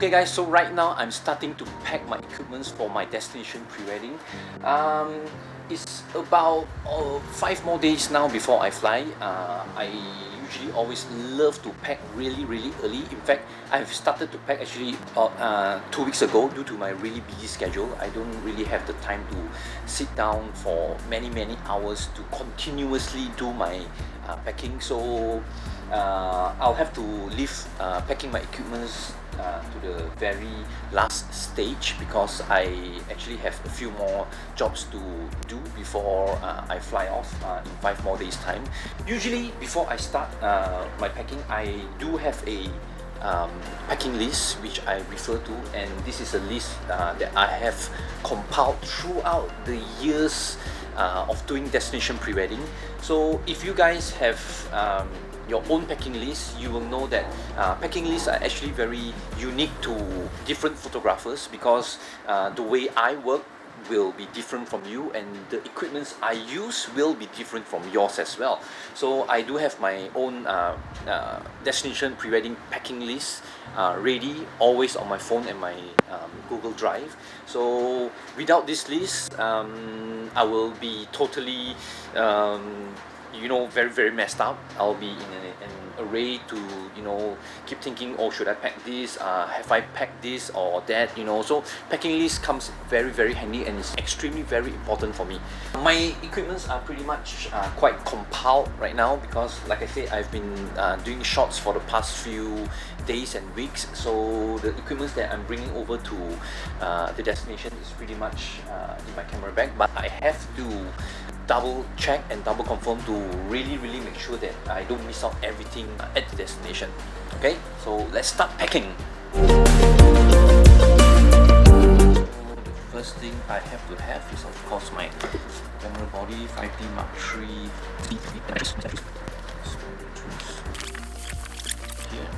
Okay guys, so right now I'm starting to pack my equipments for my destination pre-wedding. It's about 5 more days now before I fly. I usually always love to pack really early. In fact, I've started to pack actually about 2 weeks ago due to my really busy schedule. I don't really have the time to sit down for many hours to continuously do my packing. So I'll have to leave packing my equipments to the very last stage because I actually have a few more jobs to do before I fly off in 5 more days time. Usually before I start my packing, I do have a packing list which I refer to, and this is a list that I have compiled throughout the years of doing destination pre-wedding. So if you guys have your own packing list, you will know that packing lists are actually very unique to different photographers because the way I work will be different from you, and the equipments I use will be different from yours as well. So I do have my own destination pre-wedding packing list ready, always on my phone and my Google Drive. So without this list, I will be totally very messed up. I'll be in an array to keep thinking, oh, should I pack this, have I packed this or that, so packing list comes very handy and is extremely very important for me. My equipments are pretty much quite compiled right now because, like I said, I've been doing shots for the past few days and weeks, so the equipments that I'm bringing over to the destination is pretty much in my camera bag, but I have to double check and double confirm to really make sure that I don't miss out everything at the destination. Okay, so let's start packing. The first thing I have to have is of course my camera body, 5D Mark III. Here.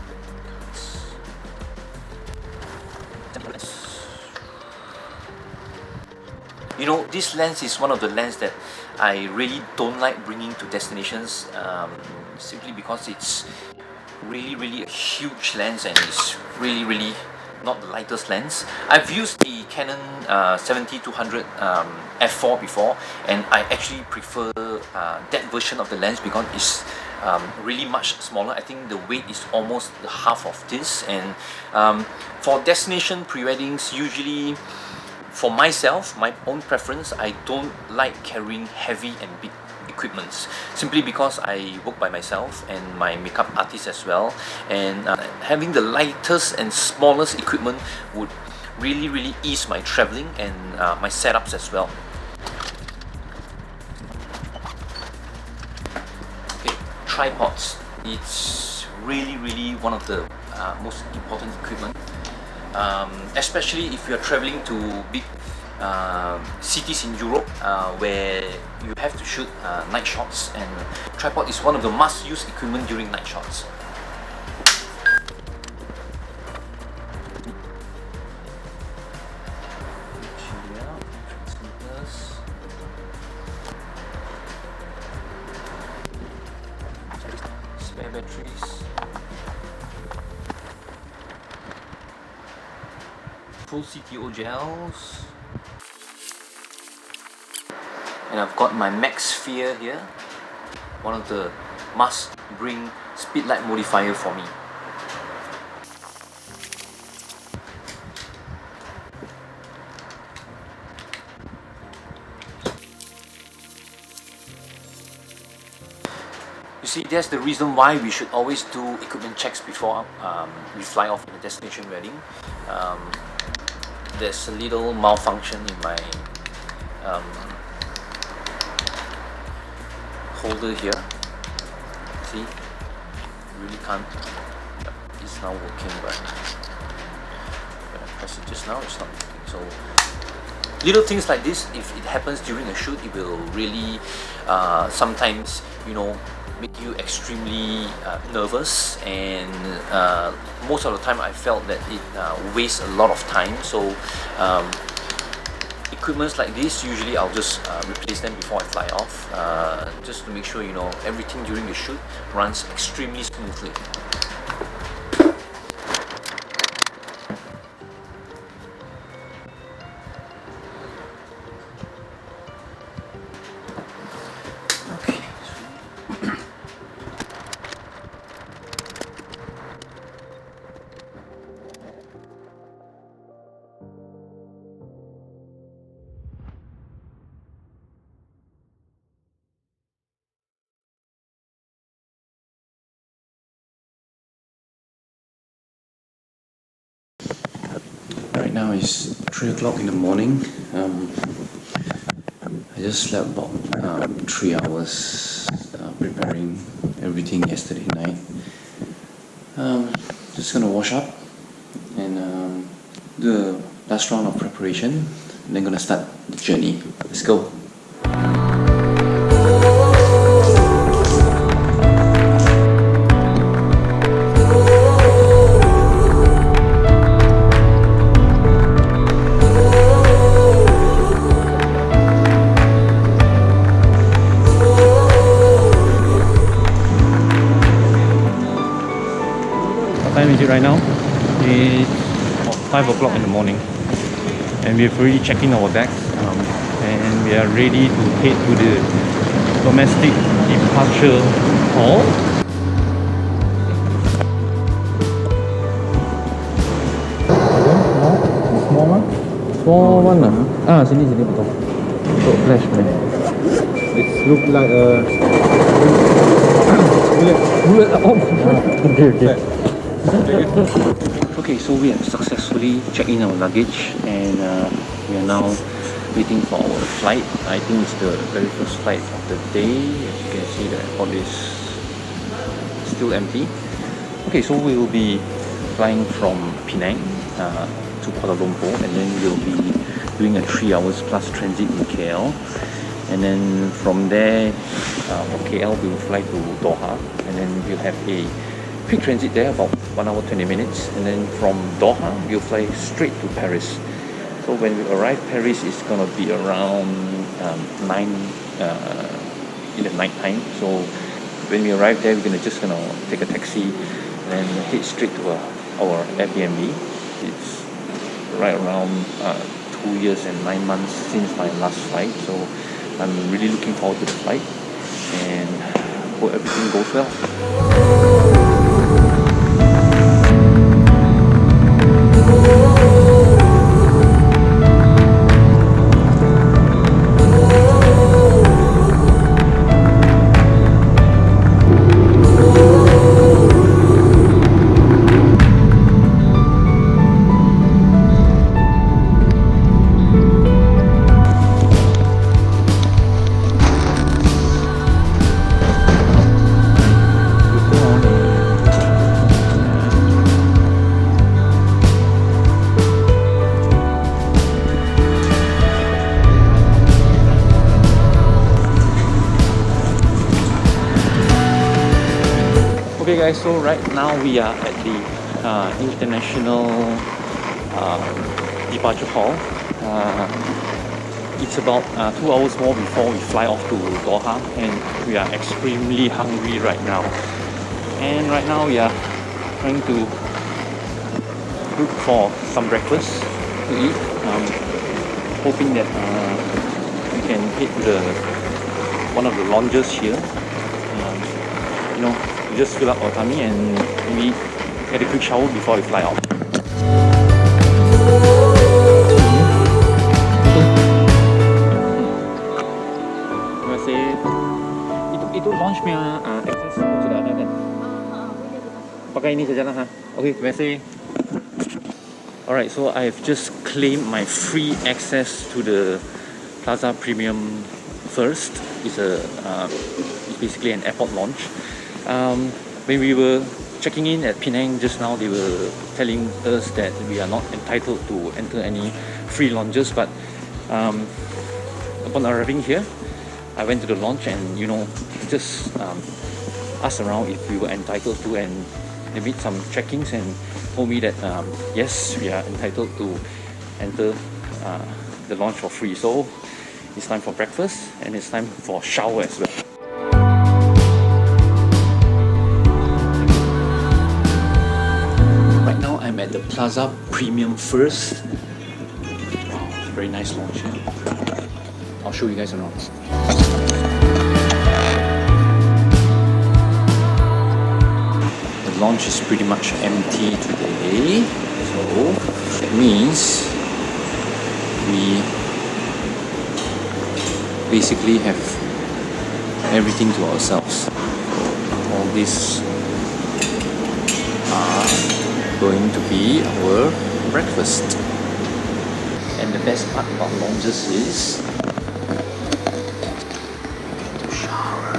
This lens is one of the lenses that I really don't like bringing to destinations, simply because it's really a huge lens and it's really not the lightest lens. I've used the Canon 70-200 f4 before, and I actually prefer that version of the lens because it's really much smaller. I think the weight is almost the half of this, and for destination pre-weddings, usually for myself, my own preference, I don't like carrying heavy and big equipments simply because I work by myself and my makeup artist as well, and having the lightest and smallest equipment would really ease my traveling and my setups as well. Okay, tripods. It's really one of the most important equipment. Especially if you are traveling to big cities in Europe where you have to shoot night shots, and tripod is one of the must-use equipment during night shots. Spare batteries. Full CTO gels, and I've got my Max Sphere here, one of the must-bring speedlight modifier for me. You see, that's the reason why we should always do equipment checks before we fly off in a destination wedding. There's a little malfunction in my holder here. See, really can't. It's now working, but when I press it just now, it's not working. So little things like this, if it happens during a shoot, it will really sometimes make you extremely nervous, and most of the time I felt that it wastes a lot of time. So equipments like this, usually I'll just replace them before I fly off, just to make sure everything during the shoot runs extremely smoothly. Right now it's 3 o'clock in the morning. I just slept about 3 hours preparing everything yesterday night. Just gonna wash up and do the last round of preparation, and then gonna start the journey. Let's go. What time is it right now? It's 5 o'clock in the morning, and we've already checked in our bags, and we are ready to head to the domestic departure hall. Small one lah. Sini betul. Untuk flash man. It looks like a Bullet. Oh. Okay. Okay, so we have successfully checked in our luggage, and we are now waiting for our flight. I think it's the very first flight of the day. As you can see, the airport is still empty. Okay, so we will be flying from Penang to Kuala Lumpur, and then we'll be doing a 3 hours plus transit in KL. And then from there, from KL, we will fly to Doha, and then we'll have a quick transit there, about 1 hour 20 minutes, and then from Doha we'll fly straight to Paris. So when we arrive Paris, it's gonna be around 9 in the night time. So when we arrive there, we're just gonna take a taxi and then head straight to our Airbnb. It's right around 2 years and 9 months since my last flight, so I'm really looking forward to the flight and hope everything goes well. Okay guys, so right now we are at the international departure hall. It's about 2 hours more before we fly off to Doha, and we are extremely hungry right now. And right now we are trying to look for some breakfast to eat, hoping that we can hit one of the lounges here. We just fill up our tummy and maybe get a quick shower before we fly off. Terima kasih. Itu launch punya access sudah ada kan? Pakai ini sajalah ha. Okay, terima kasih. Alright, so I've just claimed my free access to the Plaza Premium First. It's basically an airport launch. When we were checking in at Penang just now, they were telling us that we are not entitled to enter any free lounges, but upon arriving here, I went to the lounge and just asked around if we were entitled to, and they made some checkings and told me that yes, we are entitled to enter the lounge for free. So it's time for breakfast and it's time for shower as well. I'm at the Plaza Premium First. Wow, very nice launch here. I'll show you guys around. The launch is pretty much empty today, so that means we basically have everything to ourselves. All this are going to be our breakfast. the best part about lounges is to shower.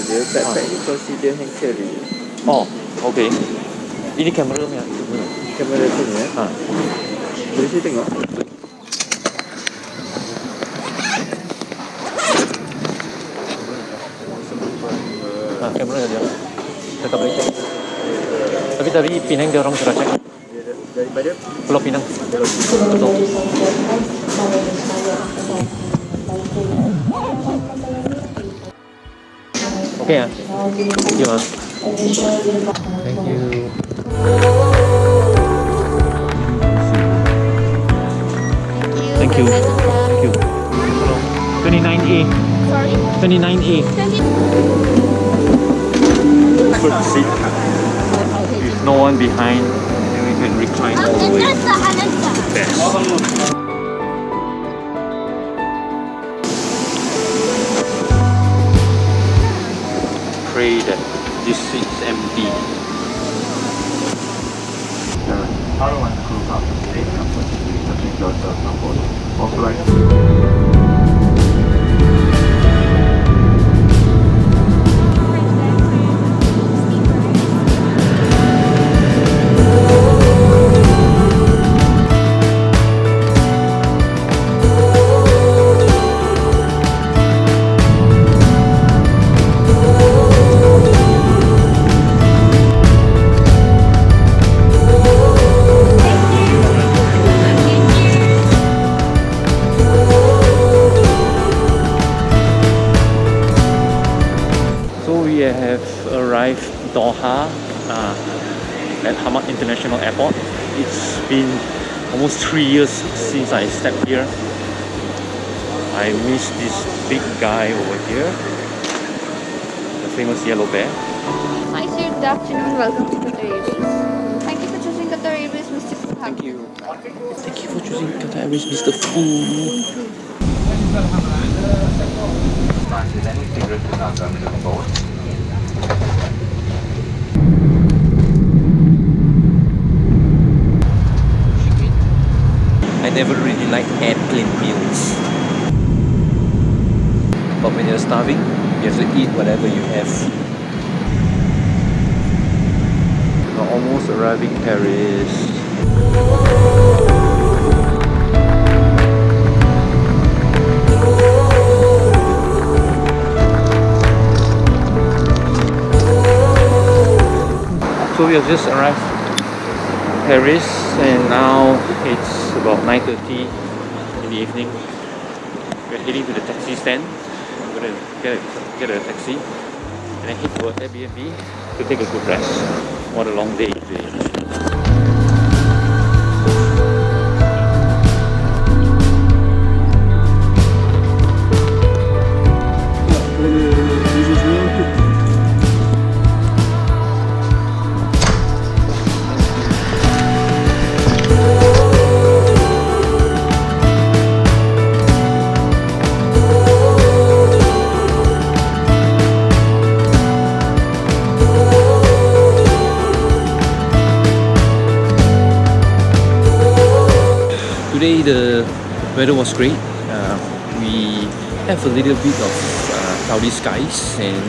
Dia backpack ni consider hand carry. Oh, okay. Ini kamera ni ah. Kamera sini ya. Ha. Boleh saya tengok? Ha, kamera dia. Saya tak boleh check. Tapi tadi Penang dia orang sudah check. Daripada Pulau Penang. Betul. Okay ah. Thank you ah. Thank you. Thank you. Thank you. Hello. 29A. Sorry? 29A. 20. Good seat. With no one behind, and we can recline all the way. Best. Pray that this seat is empty. R1 crew captain state number 3, subject yourself number offline. We have arrived Doha at Hamad International Airport. It's been almost 3 years since I stepped here. I miss this big guy over here, the famous yellow bear. Hi sir, good afternoon. Welcome to Qatar Airways. Thank you for choosing Qatar Airways, Mr. Fu. Thank you. Thank you for choosing Qatar Airways, Mr. Fu. I never really liked airplane meals. But when you're starving, you have to eat whatever you have. We're almost arriving Paris. So we have just arrived Paris, and now it's about 9:30 in the evening. We're heading to the taxi stand. I'm gonna get a taxi and then head to an Airbnb to take a good rest. What a long day today. Today the weather was great. We have a little bit of cloudy skies and